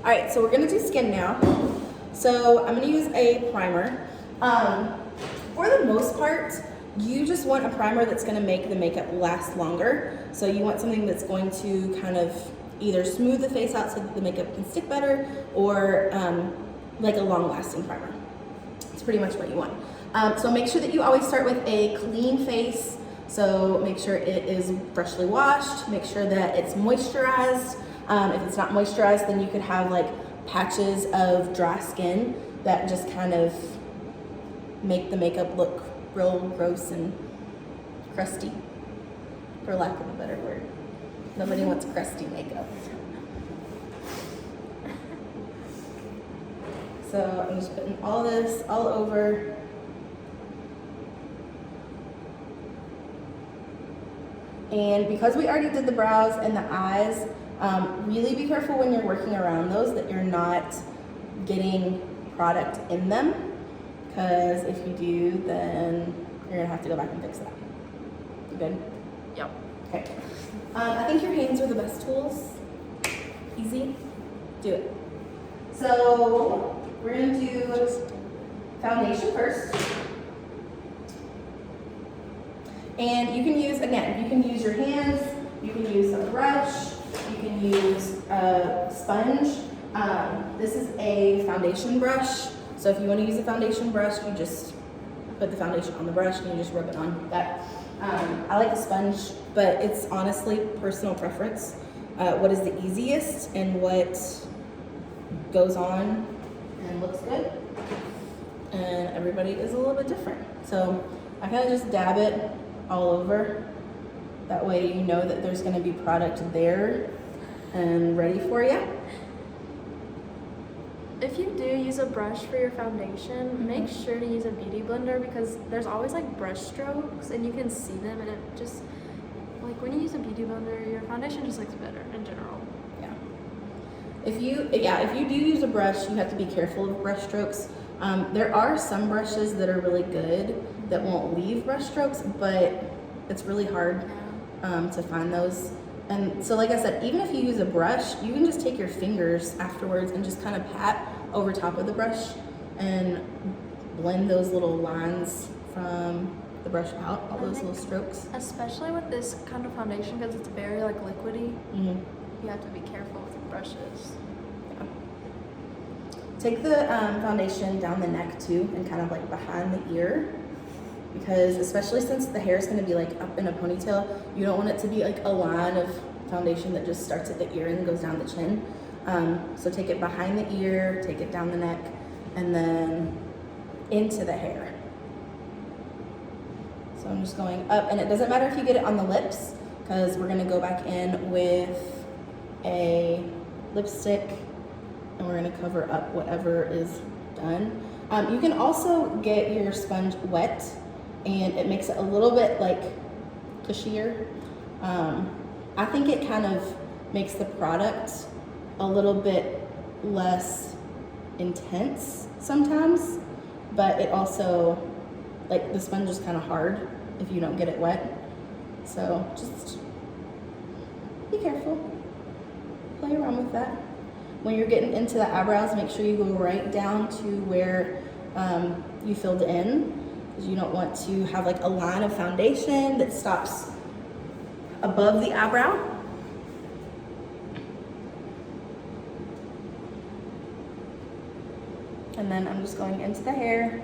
All right, so we're gonna do skin now. So I'm gonna use a primer. For the most part, you just want a primer that's gonna make the makeup last longer. So you want something that's going to kind of either smooth the face out so that the makeup can stick better, or like a long-lasting primer. It's pretty much what you want. So make sure that you always start with a clean face. So make sure it is freshly washed, make sure that it's moisturized. If it's not moisturized, then you could have like patches of dry skin that just kind of make the makeup look real gross and crusty, for lack of a better word. Nobody wants crusty makeup. So I'm just putting all this all over. And because we already did the brows and the eyes, really be careful when you're working around those that you're not getting product in them, because if you do, then you're gonna have to go back and fix that. You good? Yep. Okay. I think your hands are the best tools. Easy. Do it. So we're gonna do foundation first. And you can use, again, you can use your hands, you can use a brush, you can use a sponge. This is a foundation brush. So if you want to use a foundation brush, you just put the foundation on the brush and you just rub it on that. I like a sponge, but it's honestly personal preference. What is the easiest and what goes on and looks good. And everybody is a little bit different. So I kind of just dab it all over. That way you know that there's going to be product there and ready for you. If you do use a brush for your foundation, make sure to use a beauty blender, because there's always like brush strokes and you can see them, and it just, like when you use a beauty blender, your foundation just looks better in general. Yeah. If you do use a brush, you have to be careful of brush strokes. There are some brushes that are really good that won't leave brush strokes, but it's really hard to find those. And so like I said, even if you use a brush, you can just take your fingers afterwards and just kind of pat over top of the brush and blend those little lines from the brush out, all those little strokes. Especially with this kind of foundation, because it's very like liquidy, you have to be careful with the brushes. Yeah. Take the foundation down the neck too, and kind of like behind the ear, because especially since the hair is going to be like up in a ponytail, you don't want it to be like a line of foundation that just starts at the ear and goes down the chin. So take it behind the ear, take it down the neck, and then into the hair. So I'm just going up, and it doesn't matter if you get it on the lips, because we're going to go back in with a lipstick and we're going to cover up whatever is done. You can also get your sponge wet, and it makes it a little bit like cushier. I think it kind of makes the product a little bit less intense sometimes, but it also, like the sponge is kind of hard if you don't get it wet. So just be careful, play around with that. When you're getting into the eyebrows, make sure you go right down to where you filled in, because you don't want to have like a line of foundation that stops above the eyebrow. And then I'm just going into the hair.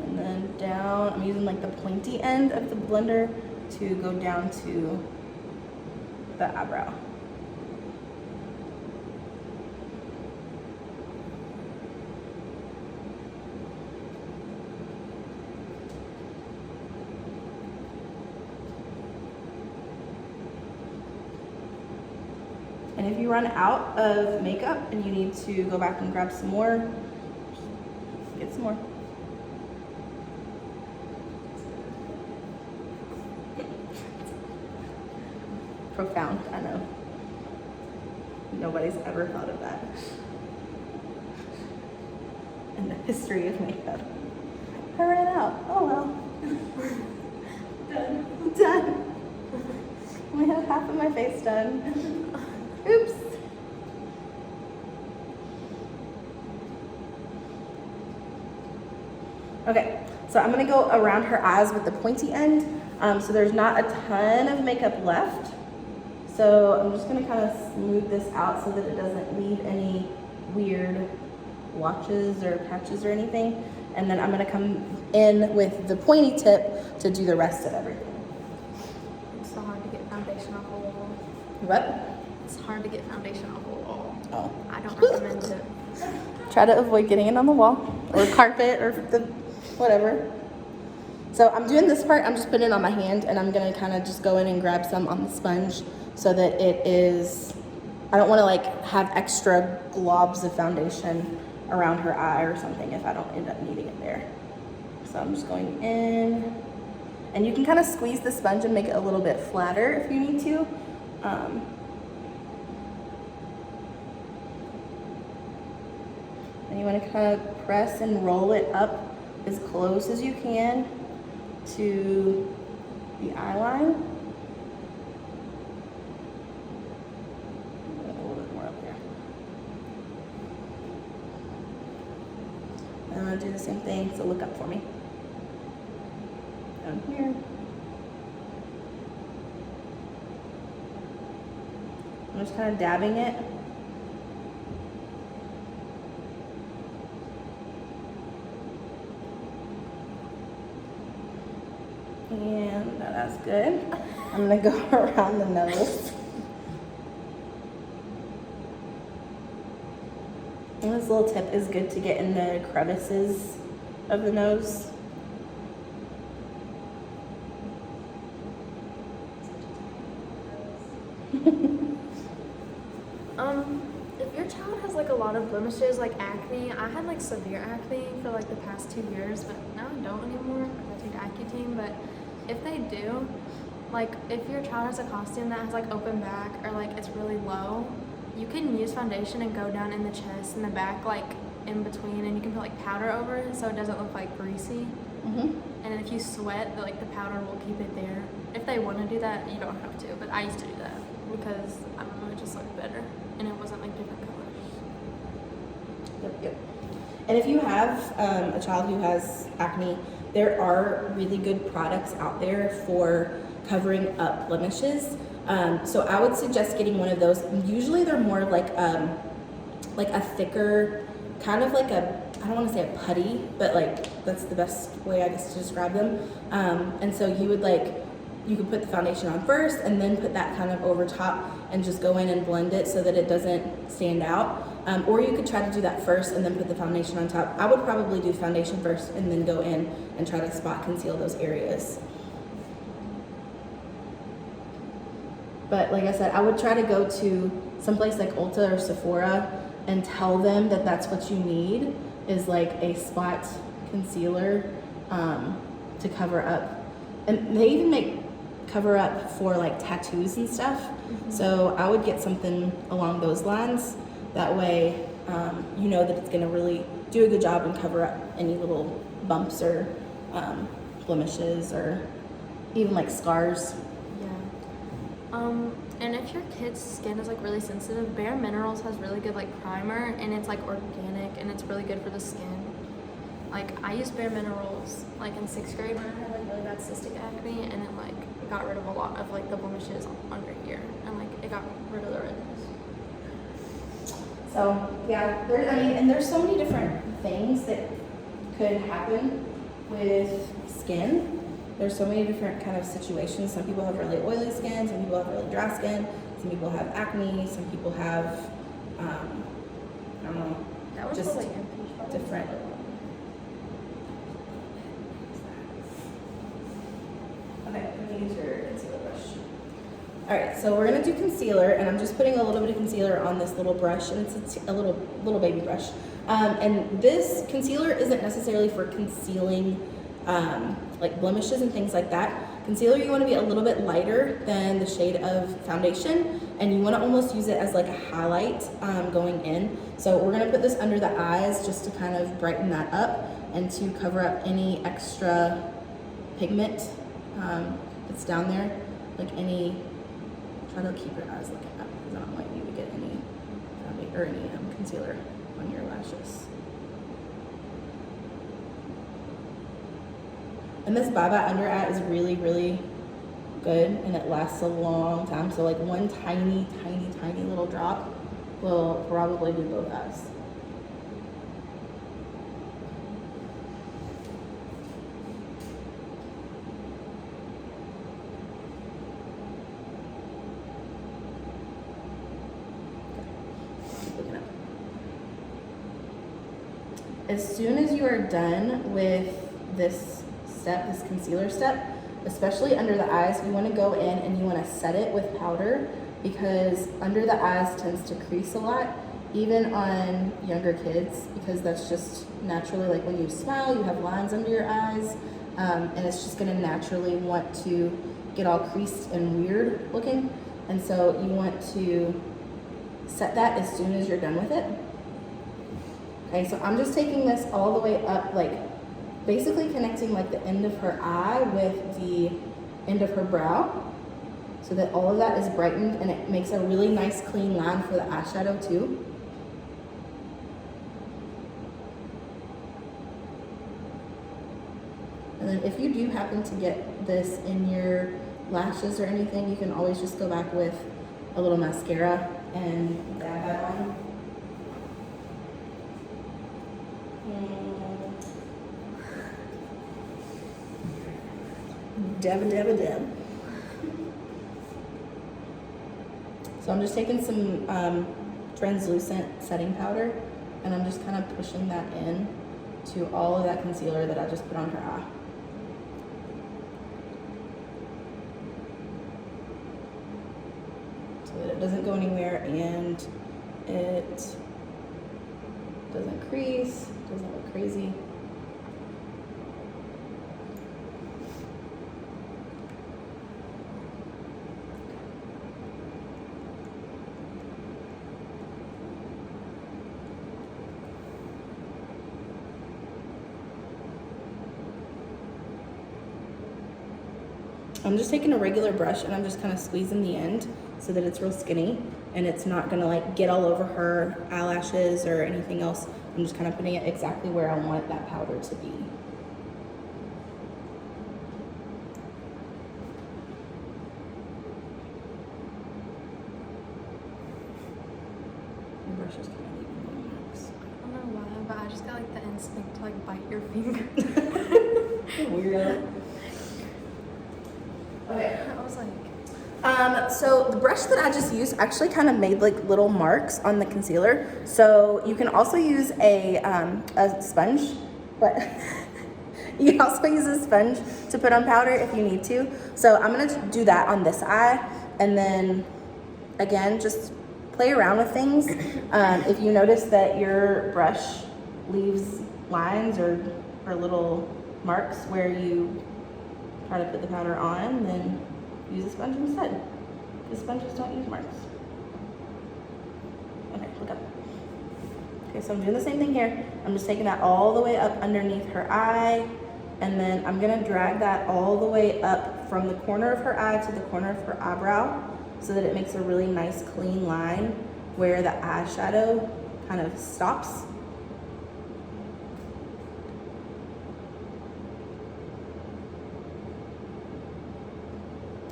And then down, I'm using like the pointy end of the blender to go down to the eyebrow. And if you run out of makeup and you need to go back and grab some more, get some more. Profound, I know. Nobody's ever thought of that in the history of makeup. I ran out. Oh well. Done. Done. I have half of my face done. Oops. Okay, so I'm gonna go around her eyes with the pointy end. So there's not a ton of makeup left. So I'm just gonna kind of smooth this out so that it doesn't leave any weird blotches or patches or anything. And then I'm gonna come in with the pointy tip to do the rest of everything. It's so hard to get foundation off a wall. What? It's hard to get foundation off a wall. Oh. I don't recommend it. Try to avoid getting it on the wall or carpet or the whatever. So I'm doing this part, I'm just putting it on my hand and I'm gonna kind of just go in and grab some on the sponge so that it is, I don't wanna like have extra globs of foundation around her eye or something if I don't end up needing it there. So I'm just going in, and you can kind of squeeze the sponge and make it a little bit flatter if you need to. And you want to kind of press and roll it up as close as you can to the eye line. A little bit more up there. And I'm going to do the same thing, so look up for me. Down here. I'm just kind of dabbing it. And that's good. I'm gonna go around the nose. And this little tip is good to get in the crevices of the nose. If your child has like a lot of blemishes, like acne, I had like severe acne for like the past 2 years, but now I don't anymore because I take Accutane. But if they do, like if your child has a costume that has like open back or like it's really low, you can use foundation and go down in the chest and the back, like in between, and you can put like powder over it so it doesn't look like greasy. And if you sweat, the powder will keep it there. If they want to do that, you don't have to, but I used to do that because I don't know, it just looked better and it wasn't like different colors. Yep. And if you have a child who has acne, there are really good products out there for covering up blemishes. So I would suggest getting one of those. Usually they're more like a thicker, kind of like I don't want to say a putty, but like that's the best way I guess to describe them. And so you could put the foundation on first and then put that kind of over top and just go in and blend it so that it doesn't stand out. Or you could try to do that first and then put the foundation on top. I would probably do foundation first and then go in and try to spot conceal those areas. But like I said, I would try to go to someplace like Ulta or Sephora and tell them that that's what you need, is like a spot concealer to cover up. And they even make cover up for like tattoos and stuff. So I would get something along those lines. That way, you know that it's gonna really do a good job and cover up any little bumps or blemishes or even like scars. And if your kid's skin is like really sensitive, Bare Minerals has really good like primer, and it's like organic and it's really good for the skin. Like I used Bare Minerals like in 6th grade when I had like really bad cystic acne, and it like got rid of a lot of like the blemishes under here, and like it got rid of the redness. So yeah, there's so many different things that could happen with skin. There's so many different kind of situations. Some people have really oily skin, some people have really dry skin, some people have acne, some people have, I don't know, That was just like empty. different. Okay, let me use your concealer brush. All right, so we're gonna do concealer, and I'm just putting a little bit of concealer on this little brush, and it's a little baby brush. And this concealer isn't necessarily for concealing like blemishes and things like that. Concealer, you want to be a little bit lighter than the shade of foundation, and you want to almost use it as like a highlight going in. So we're going to put this under the eyes just to kind of brighten that up and to cover up any extra pigment that's down there, like any Try to keep your eyes looking up because I don't want you to get any concealer on your lashes. And this Bye Bye Under Eye is really, really good, and it lasts a long time. So like one tiny, tiny, tiny little drop will probably do both eyes. As soon as you are done with this step, this concealer step, especially under the eyes, you want to go in and you want to set it with powder, because under the eyes tends to crease a lot, even on younger kids, because that's just naturally, like when you smile, you have lines under your eyes, and it's just going to naturally want to get all creased and weird looking. And so you want to set that as soon as you're done with it. Okay, so I'm just taking this all the way up, like basically connecting like the end of her eye with the end of her brow, so that all of that is brightened and it makes a really nice clean line for the eyeshadow too. And then if you do happen to get this in your lashes or anything, you can always just go back with a little mascara and dab that on. Dab. So I'm just taking some translucent setting powder, and I'm just kind of pushing that in to all of that concealer that I just put on her eye. So that it doesn't go anywhere and it doesn't crease, doesn't look crazy. I'm just taking a regular brush and I'm just kind of squeezing the end so that it's real skinny and it's not gonna like get all over her eyelashes or anything else. I'm just kind of putting it exactly where I want that powder to be. The brush is kind of leaving little marks. I don't know why, but I just got like the instinct to like bite your finger. Weirdo. Okay. I was like, so the brush that I just used actually kind of made like little marks on the concealer. So you can also use a sponge, but you can also use a sponge to put on powder if you need to. So I'm gonna do that on this eye, and then again, just play around with things. If you notice that your brush leaves lines or little marks where you try to put the powder on, then use a sponge instead. The sponges don't use marks. Okay, look up. Okay, so I'm doing the same thing here. I'm just taking that all the way up underneath her eye, and then I'm gonna drag that all the way up from the corner of her eye to the corner of her eyebrow, so that it makes a really nice clean line where the eyeshadow kind of stops.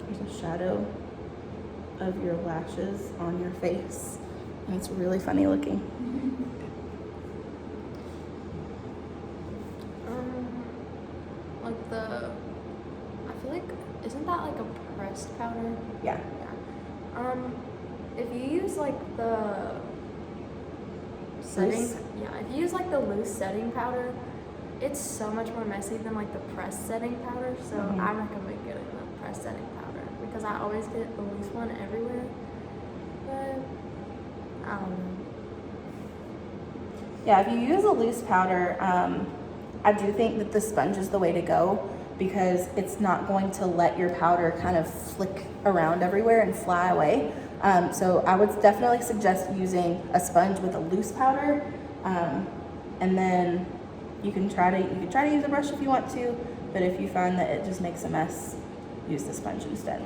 There's a shadow of your lashes on your face, and it's really funny looking. like I feel like, isn't that like a pressed powder? Yeah. Yeah. If you use like the setting, Loose? yeah, if you use like the loose setting powder, it's so much more messy than like the pressed setting powder. So I recommend getting the pressed setting powder because I always get the loose one everywhere. But I don't know. Yeah, if you use a loose powder, I do think that the sponge is the way to go, because it's not going to let your powder kind of flick around everywhere and fly away. So I would definitely suggest using a sponge with a loose powder, and then you can try to use a brush if you want to, but if you find that it just makes a mess, use the sponge instead.